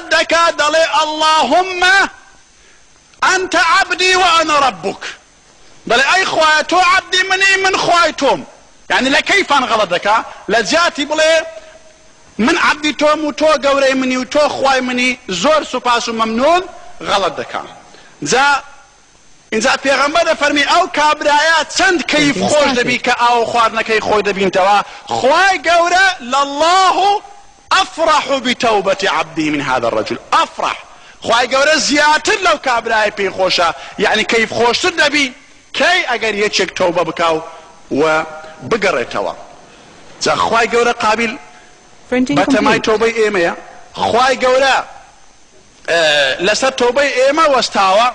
غلط دكا دلي اللهم انت عبدي وانا ربك، دلي اي خوايا تو عبدي مني من خوايتهم، يعني لكيف انا غلط دكا لجاتي بلي من عبدي توم وتو قوري مني وتو خواي مني زور سپاس وممنون غلط دكا. جا انجا پیغمبر فرمي او كابرايات چند كيف خوش دبي كاو خوارنكي خوي دبين توا خواي قوري لله افرح بتوبة عبدي من هذا الرجل، افرح خواي قوري زيادة لو كابراي بي خوشا، يعني كيف خوش دبي كي اگر يچك توبة بكاو وبقري توا. جا خواي قوري قابل بتماي توبة ايميا خواي قوري لسر توبة ايما واستاوا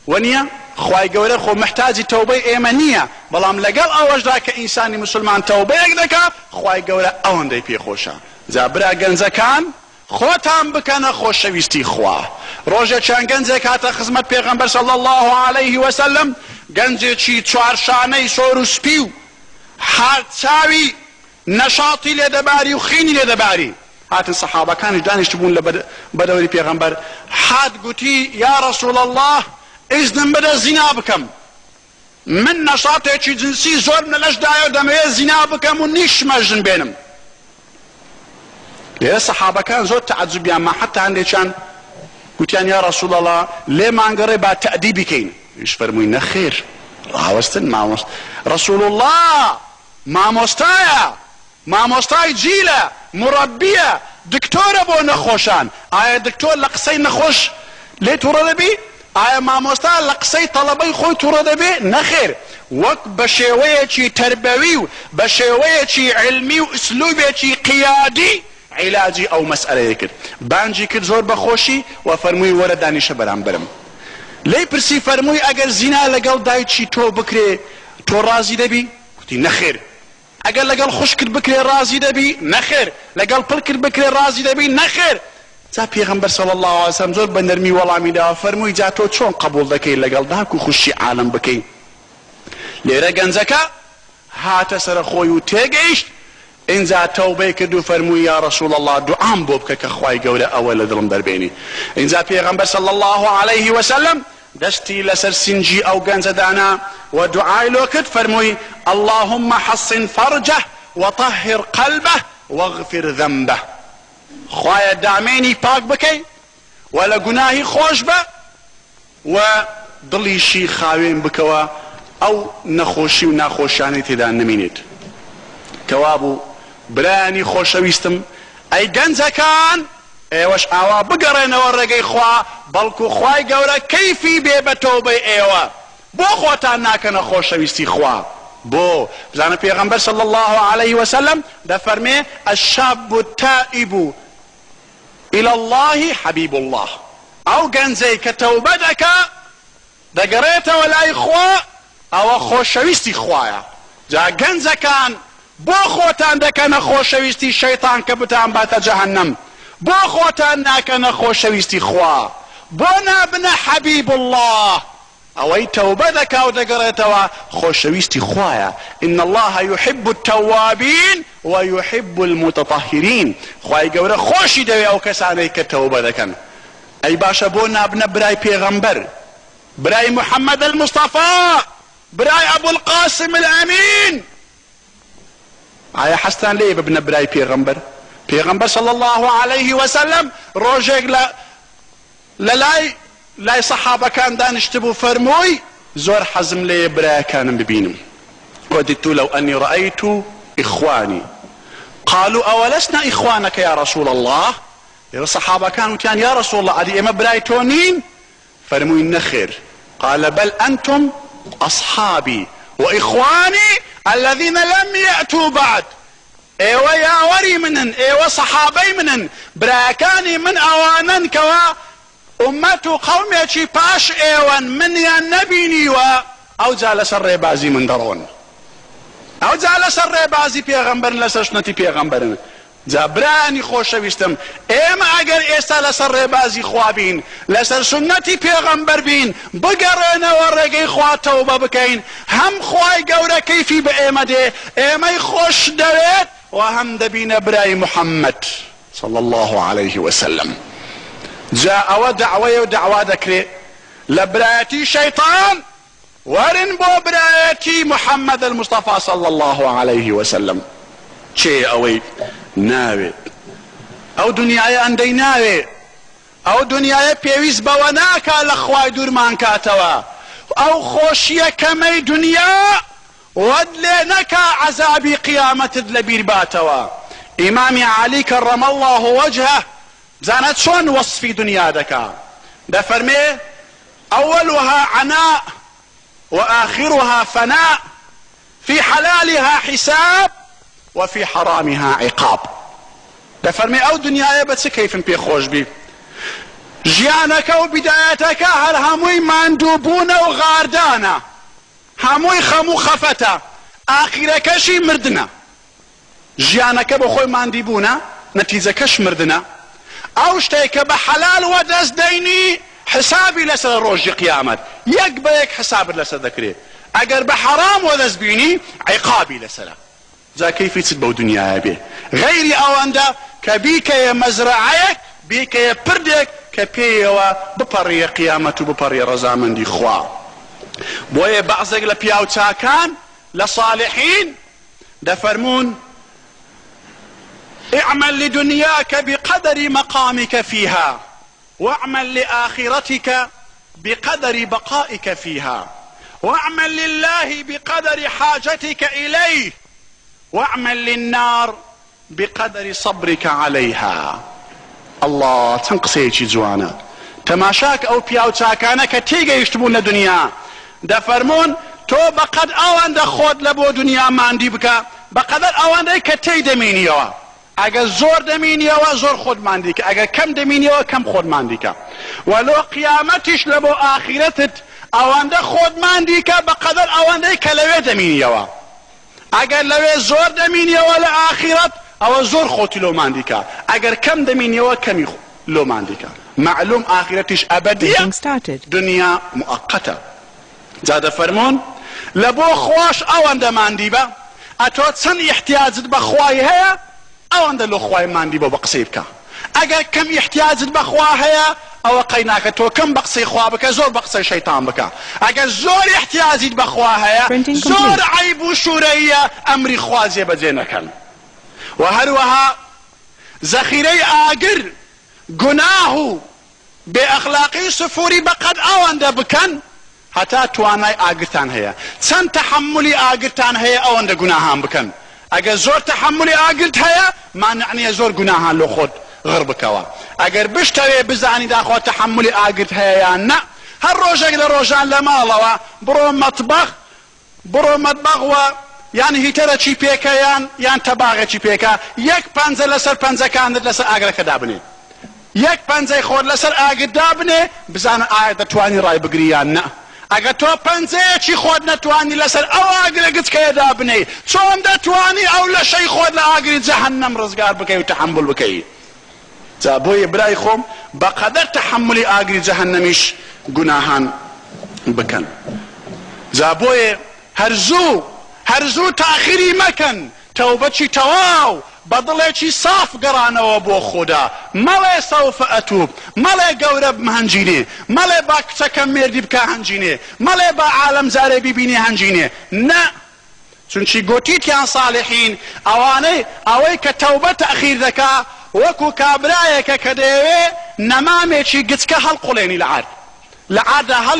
ونيا خواي قوري خو محتاج توبة ايمانية بلام لقل اوش دا كإنساني مسلمان توبة اقدكا خواي قوري اون دي بي خوشا. زابرا گنزكان خوتان بكنا خوش شويستي خواه روجه چان گنزك هاتا خزمت پیغمبر صلى الله عليه وسلم گنزه چي چوارشانه سورو سپيو حال تساوي نشاطي لدباري وخيني لدباري هات الصحابة كانوا دانش تبون بدوري پیغمبر حاد قوتي يا رسول الله اذن بدا زنا بكم من نشاطي چي جنسي زور من الاشدايا ودمي زنا بكم ونيش مجن بينم. ليه الصحابة كان زود تعجب ما حتى عندي كان قلت يا رسول الله ليه ما انقري بعد تأديبي كين ايش فرموين خير راوستن ما رسول الله ما مستاي جيلة مربية دكتورة بو نخوشان آية دكتور لقصي نخوش ليه تورد بي آية ما مستاي لقصي طلبي خوي تورد بي نخير وك بشيوية تربوي بشيوية علمي واسلوبية قيادي علاجي او مسألة يكر بانجي كر زور بخوشي وفرموي ورداني شبران برم لي برسي فرموي اگر زنا لقل دايتشي تو بكري تو رازي دبي قلتي نخير اگر لقل خشكر بكري رازي دبي نخير لقل بلكر بكري رازي دبي نخير. تا پیغمبر صلى الله عليه وسلم زور بنرمي والامي دا فرموي جاتو چون قبول دكي لقل داكو خشي عالم بكي ليرا گنزكا هات سر خويو تيگيشت انزا توبه كدو فرمو يا رسول الله دعام بوبك كخواي قولة اول ظلم دربيني. انزا پیغمبر صلى الله عليه وسلم دستي لسر سنجي او قنز دانا ودعاي لوكت فرموي اللهم حصن فرجه وطهر قلبه واغفر ذنبه. خوايا داميني باك بكي ولا قناهي خوش به وضلي شي خاوين بكوا او نخوشي وناخوشاني تدان نمينيت. كوابو براني خوشويستم اي گنزكان ايوش اوا بقرين ورقي خوا بلكو خواي قولا كيفي بيبتوبي ايوا بو خوتان ناكنا خوشويستي خوا بو زانا پیغمبر صلى الله عليه وسلم دا فرمي الشاب التائب الى الله حبيب الله او گنزي كتوبتك دا قريت ولا اخوا او خوشويستي خوايا جا گنزكان بو خوتان دكنا خوشويستي شيطان كبتان بات جهنم بو خوتان ناكنا خوشويستي خوا بو نابنا حبيب الله اوي توبة ذكا ودقريتوا خوشويستي خوايا ان الله يحب التوابين ويحب المتطهرين خواي قورا خوشي دوي او كساني كتوبة ذكا اي باشا بو نابنا براي پیغمبر براي محمد المصطفى براي ابو القاسم الامين آية حستان ليه ببنا براي پیغمبر صلى الله عليه وسلم روجيك لاي صحابة كان دانشتبو فرموي زور حزم ليه براي كان ببينم وددت لو اني رأيت اخواني قالوا اولسنا اخوانك يا رسول الله. الصحابة كانوا كان يا رسول الله ادي اما براي تونين فرموي نخير قال بل انتم اصحابي واخواني الذين لم يأتوا بعد. ايوه يا وري منن ايوه صحابي منن براكاني من اوانن كوا امتو قومي چي باش ايوان من يا نبيني او جالس الربازي من درون او جالس الربازي پیغمبر لسشنتي پیغمبرن جابراني خوشويستم ايما اگر ايستا لسر ربازي خوابين لسر سنتي پیغمبر بين بقرنا ورقي خوا توبة بكين هم خواي قورا كيفي بايما دي ايما خوش دويت وهم دبين براي محمد صلى الله عليه وسلم جاء ئەوە دعوەیە و دعوا دەکرێت لە برایەتی شەیطان ورن بۆ برایەتی محەممەد المصطفى صلى الله عليه وسلم. چێ ئەوەی ناوێت ئەو دنیاە ئەندەی ناوێت ئەو دنیاە پێویست بەوە ناکا لە خوای دوورمان کاتەوە ئەو خۆشیە کەمەی دنیا وەد لێ نەکا عەزابی قیامەتت لەبیر باتەوە. ئیمامی عەلی کەڕەمە الله وەجهه بزانە چۆن وەصفی دنیا دەکا دەفەرمێ ئەوەلها عناء وآخرها فناء في حلالها حساب وفي حرامها عقاب. دەفەرمێ ئەو دنیاە بە چ کەیفن پێ خۆش بی ژیانەکە و بیدایەتەکە هەر هەمووی ماندووبوونە و غاردانە هەمووی خەم و خەفەتە ئاخیرەکەشی مردنە. ژیانەکە بە خۆی ماندی بوونە نەتیجەکەش مردنە. ئەو شتێکە بە حەلال وەدەست دەینی حسابی لەسەر ڕۆژی قیامەت یەک بە یەک حسابت لەسەر دەکرێت. ئەگەر بە حەرام وەدەست بینی عیقابی لەسەرە. جا کەیفی چت بەو دنیاە بێ غەیری ئەوەندە کە بیکەیە مەزرعەیەک بیکەیە پردێک کە پێیەوە بپەڕیە قیامەت و بپەڕیە ڕەزامەندی خوا. بۆیە بەعزێک لە پیاو چاکان لە صالحین دەفەرمون اعمل لدنياك بقدر مقامك فيها واعمل لآخرتك بقدر بقائك فيها واعمل لله بقدر حاجتك إليه واعمل للنار بقدر صبرك عليها. الله تنقسيكي جوانا تماشاك او بياو تاكانك تيجي يشتبون لدنيا دفرمون تو بقد اوان دا خود لبو دنيا ماندي بكا بقدر اوان دا كتي دمينيوا اگر زور دمينيوا زور خود مانديك اگر كم دمينيوا كم خود مانديك ولو قيامتش لبو آخرتت اوان دا خود مانديك بقدر اوان دا كلوه دمينيوا اگر لوه زور دمينيوا لآخرت او زور خوتی لو ماندیکا اگر کم دمینی و کمی لو ماندیکا معلوم آخرتش ابدیه دنیا مؤقته. زاده فرمون لبو خواش اوانده ماندی با اتو چند احتیاجت بخوای هیا اوانده لو خوای ماندی با بقصیب که اگر کم احتیاجت بخوای هیا او قیناک تو کم بقصی خواه بکه زور بقصی شیطان بکه اگر زور احتیاجت بخوای هیا زور عیب و شوریه امری خوازی بجه نکن. وهروها ذخيري آقر قناه بأخلاقي سفوري بقد اوان دا بكن حتى تواناي آقرتان هيا سن تحملي آقرتان هيا اوان دا قناهان بكن اگر زور تحملي آقرت هيا ما نعني زور قناهان لو خود غربكوا اگر بشتري بزاني دا خود تحملي آقرت هيا يانا هر روجك لروجان لمالوا برو مطبخ و یان هیتەرە چی پێکە یان تەباغێکی پێکە یەک پەنجە لەسەر پەنجەکانت لەسەر ئاگرەکە دابنێ یەک پەنجەی خۆت لەسەر ئاگر دابنێ بزانە ئایا دەتوانی ڕای بگری یان نە. ئەگەر تۆ پەنجەیەکی خۆت نەتوانی لەسەر ئەو ئاگرە گچکەیە دابنێ چۆن دەتوانی ئەو لەشەی خۆت لە ئاگری جەهەنەم ڕزگار بکەی و تەحەمبول بکەی. جا بۆیە برای خۆم بەقەدەر تەحەمولی ئاگری جەهەنەمیش گوناهان بکەن. جا بۆیە هەرزوو تاخیری مەکەن تەوبەتی تەواو بەدڵێکی صاف گەڕانەوە بۆ خۆدا مەڵێ سەوفە ئەتوب مەڵێ گەورە بمهەنجینێ مەڵێ با کچەکەم مێردی بکە هەنجینێ مەڵێ با عالەم جارێ بیبینێ هەنجینێ نە چونچی گوتیتیان صالحین ئەوەی کە تەوبە تەخیر دەکا وەکو کابرایەکە کە دەیەوێ نەمامێکی گچکە هەڵقوڵێنی لە عاد لە عادە هەڵ